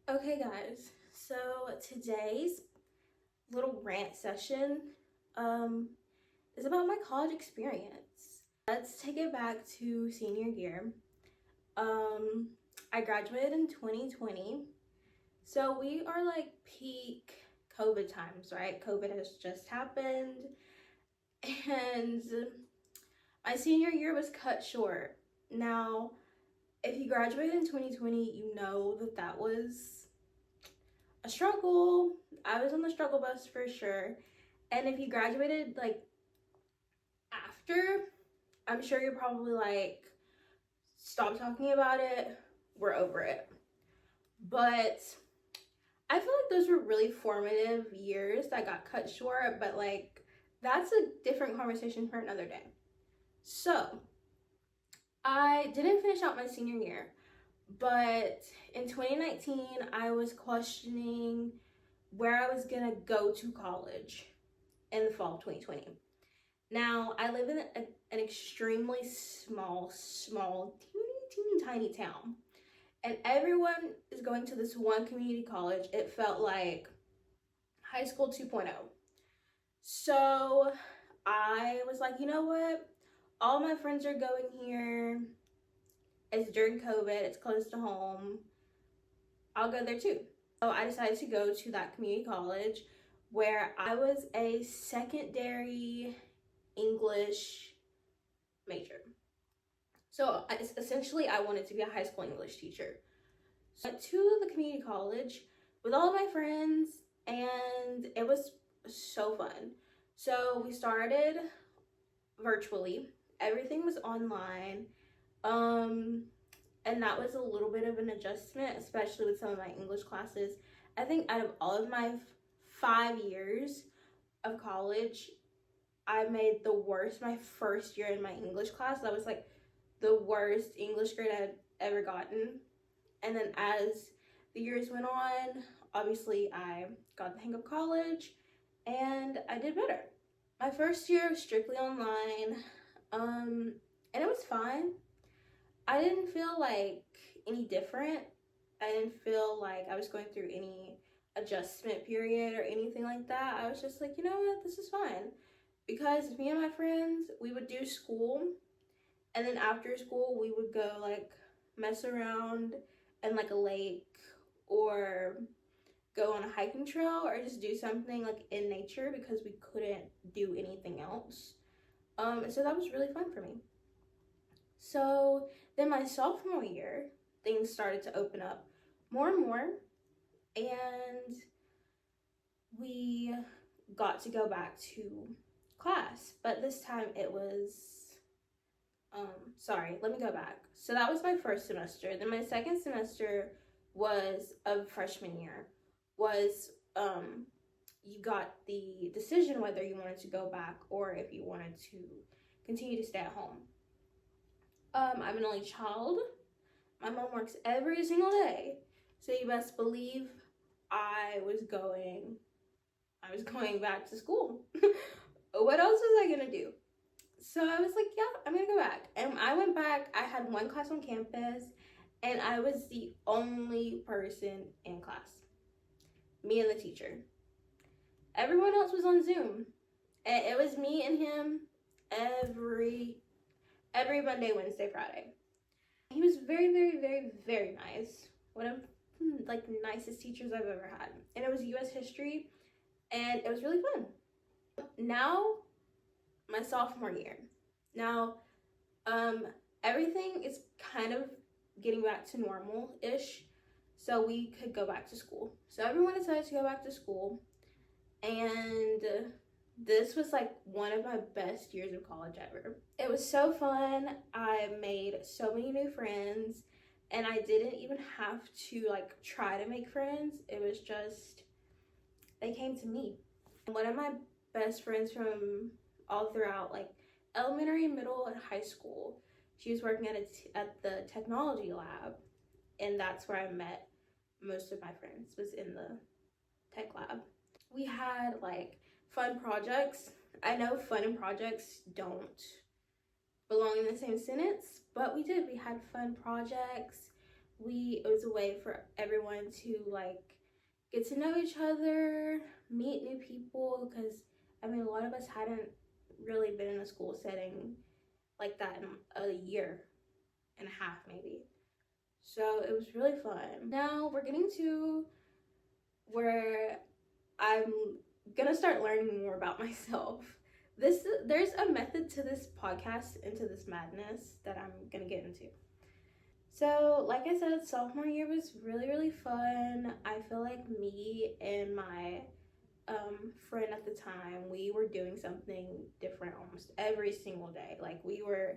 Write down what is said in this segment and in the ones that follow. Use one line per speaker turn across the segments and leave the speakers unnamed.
Okay, guys, so today's little rant session um, is about my college experience. Let's take it back to senior year. Um, I graduated in 2020, so we are like peak COVID times, right? COVID has just happened, and my senior year was cut short. Now, if you graduated in 2020, you know that was a struggle. I was on the struggle bus for sure. And if you graduated like after, I'm sure you're probably like, stop talking about it. We're over it. But I feel like those were really formative years that got cut short, but like that's a different conversation for another day. So I didn't finish out my senior year, but in 2019, I was questioning where I was gonna go to college in the fall of 2020. Now, I live in an extremely small, teeny tiny town. And everyone is going to this one community college. It felt like high school 2.0. So I was like, you know what? All my friends are going here. It's during COVID, it's close to home. I'll go there too. So I decided to go to that community college where I was a secondary English major. So essentially, I wanted to be a high school English teacher. So I went to the community college with all of my friends, and it was so fun. So we started virtually. Everything was online. Um, and that was a little bit of an adjustment, especially with some of my English classes. I think out of all of my 5 years of college, I made the worst my first year in my English class. That was like the worst English grade I'd ever gotten. And then as the years went on, obviously I got the hang of college and I did better. My first year was strictly online, and it was fine. I didn't feel like any different. I didn't feel like I was going through any adjustment period or anything like that. I was just like, you know what, this is fine. Because me and my friends, we would do school, and then after school, we would go like mess around in like a lake or go on a hiking trail or just do something like in nature because we couldn't do anything else. So that was really fun for me. So then my sophomore year, things started to open up more and more, and we got to go back to class, but this time it was sorry, let me go back. So that was my first semester. Then my second semester was of freshman year. Was you got the decision whether you wanted to go back or if you wanted to continue to stay at home. I'm an only child. My mom works every single day, so you best believe I was going back to school. What else was I gonna do? So I was like, yeah, I'm gonna go back. And I went back. I had one class on campus, and I was the only person in class. Me and the teacher. Everyone else was on Zoom. And it was me and him every Monday, Wednesday, Friday. He was very, very, very, very nice. One of like nicest teachers I've ever had. And it was US history, and it was really fun. Now, my sophomore year. Now, everything is kind of getting back to normal-ish, so we could go back to school. So everyone decided to go back to school, and this was like one of my best years of college ever. It was so fun. I made so many new friends, and I didn't even have to like try to make friends. It was just, they came to me. One of my best friends from all throughout like elementary, middle, and high school, she was working at the technology lab, and that's where I met most of my friends, was in the tech lab. We had like fun projects. I know fun and projects don't belong in the same sentence, but we did. We had fun projects. it was a way for everyone to like get to know each other, meet new people, because I mean a lot of us hadn't really been in a school setting like that in a year and a half maybe. So it was really fun. Now we're getting to where I'm gonna start learning more about myself. There's a method to this podcast and to this madness that I'm gonna get into. So, like I said, sophomore year was really, really fun. I feel like me and my friend at the time, we were doing something different almost every single day. Like, we were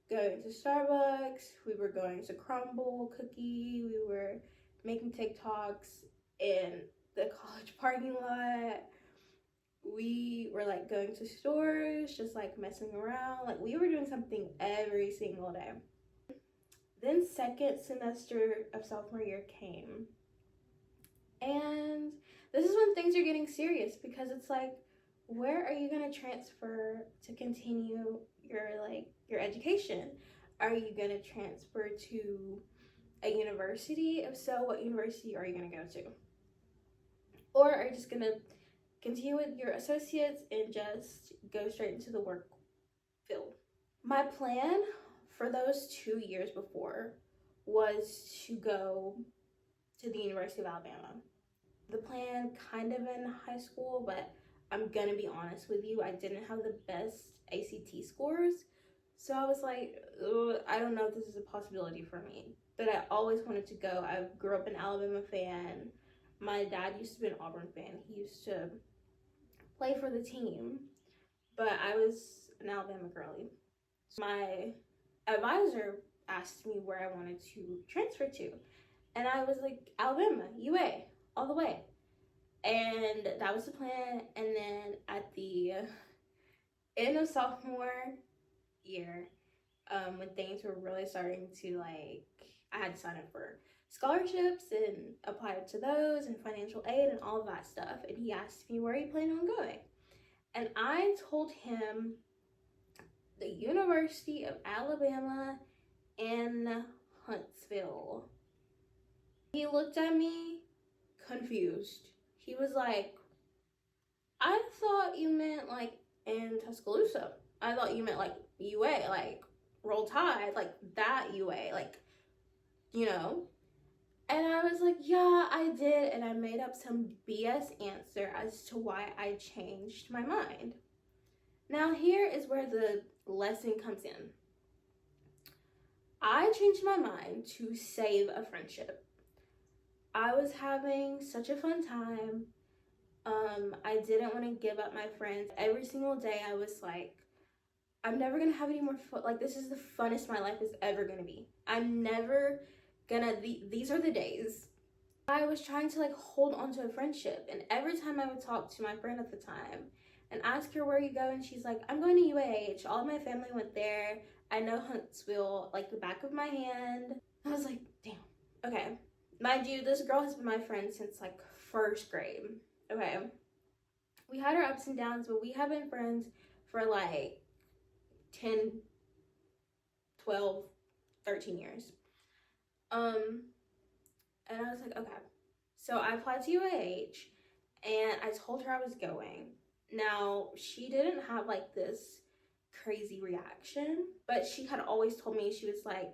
going to Starbucks, we were going to Crumble Cookie, we were making TikToks in the college parking lot. We were like going to stores, just like messing around. Like, we were doing something every single day. Then second semester of sophomore year came, and this is when things are getting serious, because it's like, where are you going to transfer to continue your education? Are you going to transfer to a university? If so, what university are you going to go to? Or are you just going to continue with your associates and just go straight into the work field? My plan for those 2 years before was to go to the University of Alabama. The plan kind of in high school, but I'm gonna be honest with you, I didn't have the best ACT scores. So I was like, I don't know if this is a possibility for me. But I always wanted to go. I grew up an Alabama fan. My dad used to be an Auburn fan. He used to play for the team. But I was an Alabama girly. My advisor asked me where I wanted to transfer to, and I was like, Alabama, UA, all the way. And that was the plan. And then at the end of sophomore year, when things were really starting to like, I had to sign up for scholarships and apply to those and financial aid and all of that stuff. And he asked me where he planned on going. And I told him the University of Alabama in Huntsville. He looked at me confused. He was like, I thought you meant like in Tuscaloosa. I thought you meant like UA, like Roll Tide, like that UA, like, you know. And I was like, yeah, I did. And I made up some BS answer as to why I changed my mind. Now, here is where the lesson comes in. I changed my mind to save a friendship. I was having such a fun time. I didn't want to give up my friends. Every single day I was like, I'm never gonna have any more fun. Like, this is the funnest my life is ever gonna be. I'm never gonna, these are the days. I was trying to like hold on to a friendship, and every time I would talk to my friend at the time and ask her where you go, and she's like, I'm going to UAH. All my family went there. I know Huntsville like the back of my hand. I was like, damn. Okay. Mind you, this girl has been my friend since like first grade. Okay. We had our ups and downs, but we have been friends for like 10, 12, 13 years. And I was like, okay. So I applied to UAH, and I told her I was going. Now, she didn't have like this crazy reaction, but she had always told me, she was like,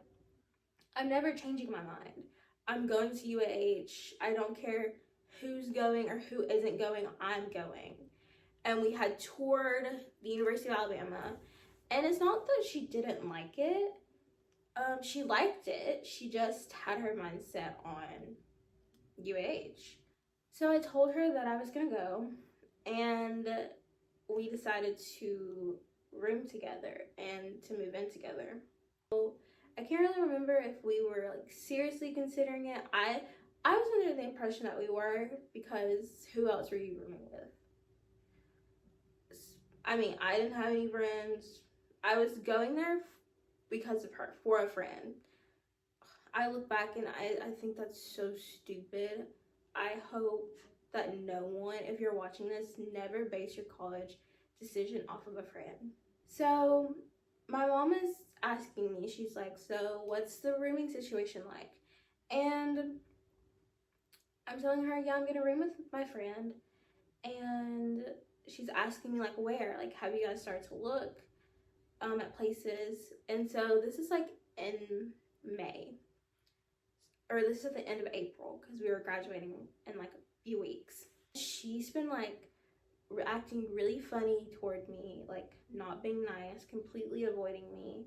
I'm never changing my mind. I'm going to UAH. I don't care who's going or who isn't going, I'm going. And we had toured the University of Alabama, and it's not that she didn't like it. She liked it. She just had her mindset on UAH. So I told her that I was gonna go, and we decided to room together and to move in together. So I can't really remember if we were like seriously considering it. I was under the impression that we were, because who else were you rooming with? I mean, I didn't have any friends. I was going there because of her, for a friend. I look back and I think that's so stupid. I hope that no one, if you're watching this, never base your college decision off of a friend. So my mom is asking me, she's like, so what's the rooming situation like? And I'm telling her, yeah, I'm gonna room with my friend. And she's asking me, like, where? Like, have you guys started to look at places? And so this is like in May, or this is at the end of April, because we were graduating in like a few weeks. She's been like acting really funny toward me, like not being nice, completely avoiding me,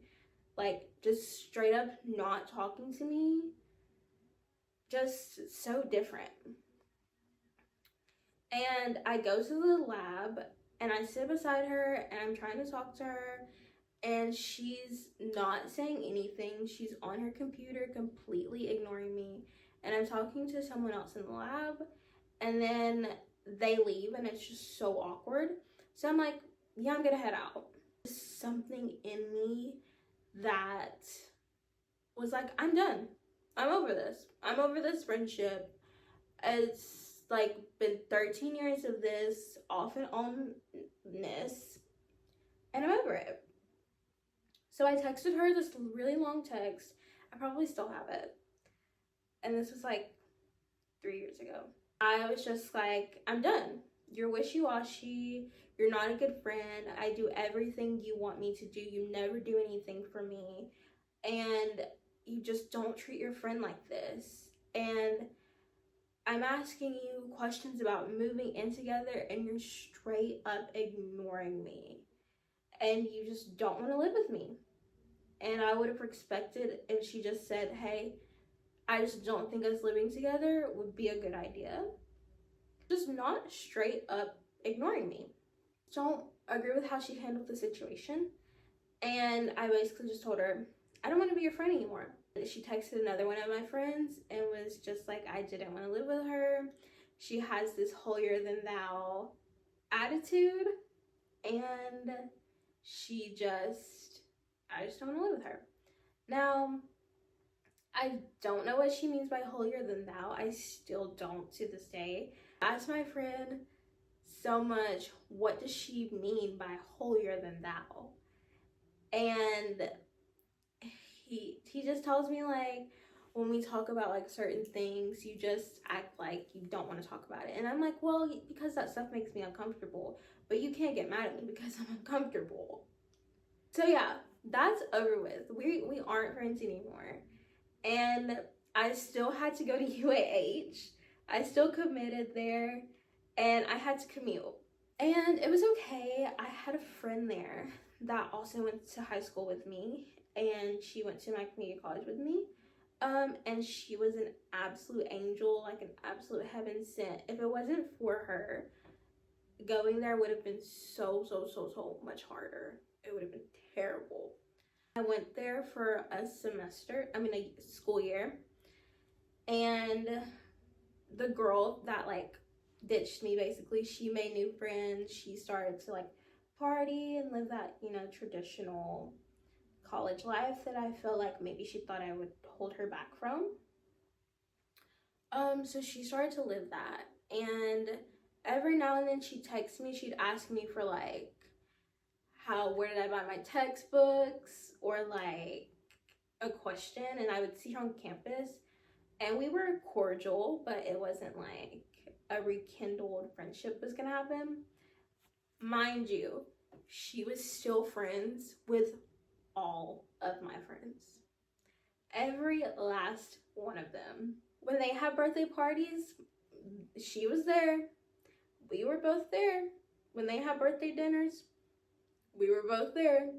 like just straight up not talking to me, just so different. And I go to the lab and I sit beside her and I'm trying to talk to her, and she's not saying anything. She's on her computer completely ignoring me, and I'm talking to someone else in the lab, and then they leave and it's just so awkward. So I'm like, yeah, I'm gonna head out. Something in me that was like, I'm done. I'm over this. I'm over this friendship. It's like been 13 years of this off and on-ness, and I'm over it. So I texted her this really long text. I probably still have it. And this was like 3 years ago. I was just like, I'm done. You're wishy-washy. You're not a good friend. I do everything you want me to do. You never do anything for me. And you just don't treat your friend like this. And I'm asking you questions about moving in together and you're straight up ignoring me. And you just don't want to live with me. And I would have expected if she just said, hey, I just don't think us living together would be a good idea. Just not straight up ignoring me. Don't agree with how she handled the situation. And I basically just told her, I don't want to be your friend anymore. She texted another one of my friends and was just like, I didn't want to live with her. She has this holier than thou attitude. And I just don't want to live with her. Now, I don't know what she means by holier than thou. I still don't to this day. I asked my friend so much, what does she mean by holier than thou? And he just tells me, like, when we talk about like certain things, you just act like you don't want to talk about it. And I'm like, well, because that stuff makes me uncomfortable, but you can't get mad at me because I'm uncomfortable. So yeah, that's over with. We aren't friends anymore. And I still had to go to UAH. I still committed there, and I had to commute. And it was okay. I had a friend there that also went to high school with me, and she went to my community college with me. And she was an absolute angel, like an absolute heaven sent. If it wasn't for her, going there would have been so much harder. It would have been terrible. I went there for a school year, and the girl that like ditched me, basically, she made new friends. She started to like party and live that, traditional college life that I feel like maybe she thought I would hold her back from. So she started to live that, and every now and then she'd text me, she'd ask me for like, where did I buy my textbooks, or like a question, and I would see her on campus, and we were cordial, but it wasn't like a rekindled friendship was gonna happen. Mind you, she was still friends with all of my friends. Every last one of them. When they had birthday parties, she was there. We were both there. When they had birthday dinners, we were both there.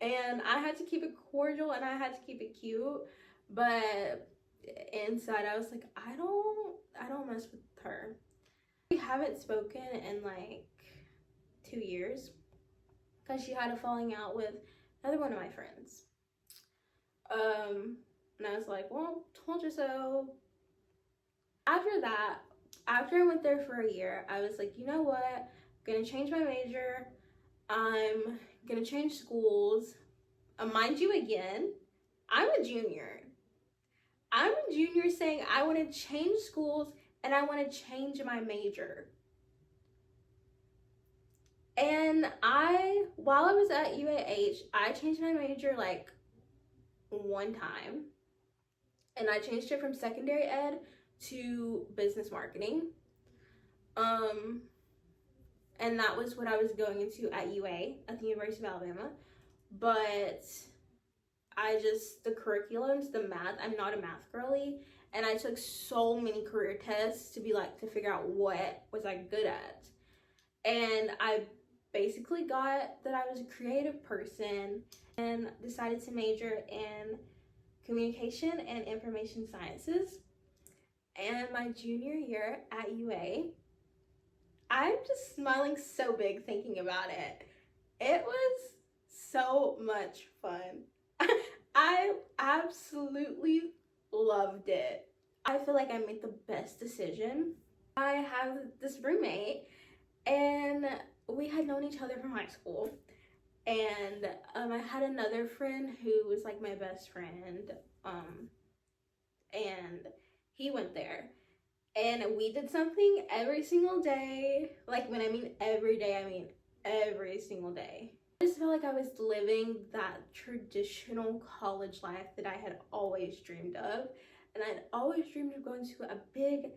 And I had to keep it cordial and I had to keep it cute, but inside I was like, I don't mess with her. We haven't spoken in like 2 years because she had a falling out with another one of my friends. And I was like, well, told you so. After that, after I went there for a year, I was like, you know what? I'm gonna change my major. I'm gonna change schools. Mind you, again, I'm a junior. I'm a junior saying I want to change schools and I want to change my major. And while I was at UAH, I changed my major like one time. and I changed it from secondary ed to business marketing. And that was what I was going into at UA, at the University of Alabama. But the curriculums, the math, I'm not a math girly, and I took so many career tests to figure out what was I good at. And I basically got that I was a creative person and decided to major in communication and information sciences. And my junior year at UA, I'm just smiling so big thinking about it. It was so much fun. I absolutely loved it. I feel like I made the best decision. I have this roommate, and we had known each other from high school. And I had another friend who was like my best friend, and he went there. And we did something every single day. Like, when I mean every day, I mean every single day. I just felt like I was living that traditional college life that I had always dreamed of. And I'd always dreamed of going to a big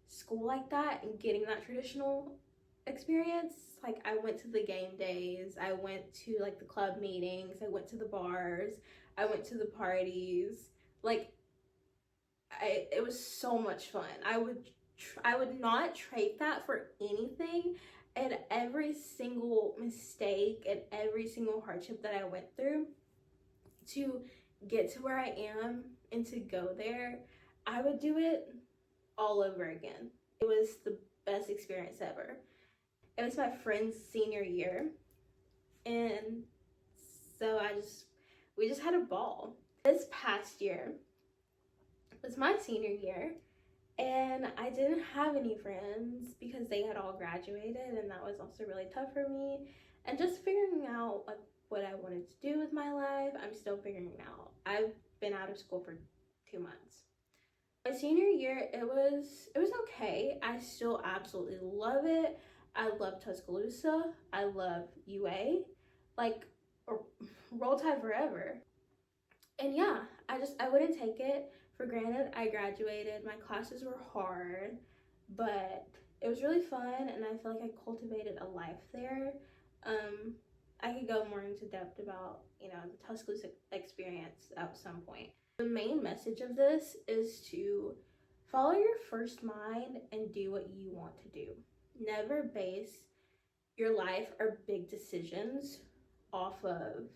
school like that and getting that traditional experience. Like, I went to the game days, I went to like the club meetings, I went to the bars, I went to the parties. Like, it was so much fun. I would not trade that for anything. And every single mistake and every single hardship that I went through to get to where I am and to go there, I would do it all over again. It was the best experience ever. It was my friend's senior year, and so we just had a ball. This past year was my senior year, and I didn't have any friends because they had all graduated, and that was also really tough for me. And just figuring out like what I wanted to do with my life, I'm still figuring it out. I've been out of school for 2 months. My senior year, it was okay. I still absolutely love it. I love Tuscaloosa. I love UA. Like, Roll Tide forever. And yeah, I wouldn't take it for granted. I graduated. My classes were hard, but it was really fun, and I feel like I cultivated a life there. I could go more into depth about, the Tuscaloosa experience at some point. The main message of this is to follow your first mind and do what you want to do. Never base your life or big decisions off of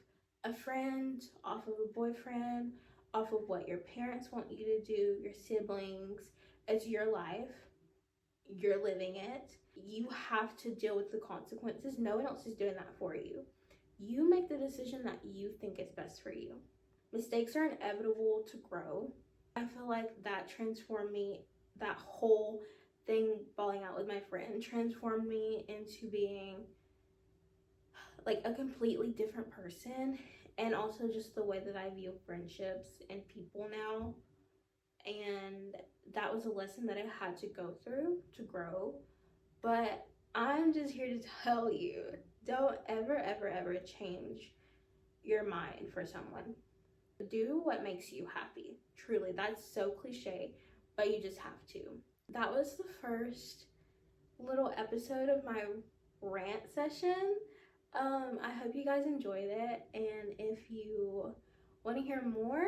a friend, off of a boyfriend, off of what your parents want you to do, your siblings. It's your life. You're living it. You have to deal with the consequences. No one else is doing that for you. You make the decision that you think is best for you. Mistakes are inevitable to grow. I feel like that transformed me. That whole thing falling out with my friend transformed me into being like a completely different person, and also just the way that I view friendships and people now. And that was a lesson that I had to go through to grow. But I'm just here to tell you, don't ever change your mind for someone. Do what makes you happy. Truly, that's so cliche, but you just have to. That was the first little episode of my rant session. I hope you guys enjoyed it, and if you want to hear more,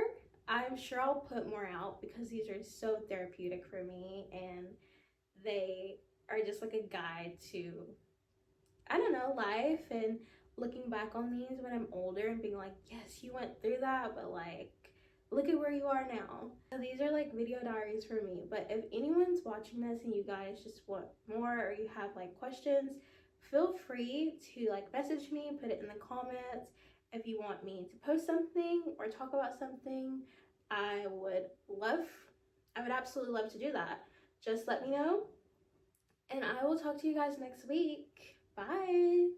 I'm sure I'll put more out because these are so therapeutic for me, and they are just like a guide to, I don't know, life, and looking back on these when I'm older and being like, yes, you went through that, but like, look at where you are now. So these are like video diaries for me. But if anyone's watching this and you guys just want more, or you have like questions, feel free to like message me, put it in the comments. If you want me to post something or talk about something, I would absolutely love to do that. Just let me know, and I will talk to you guys next week. Bye.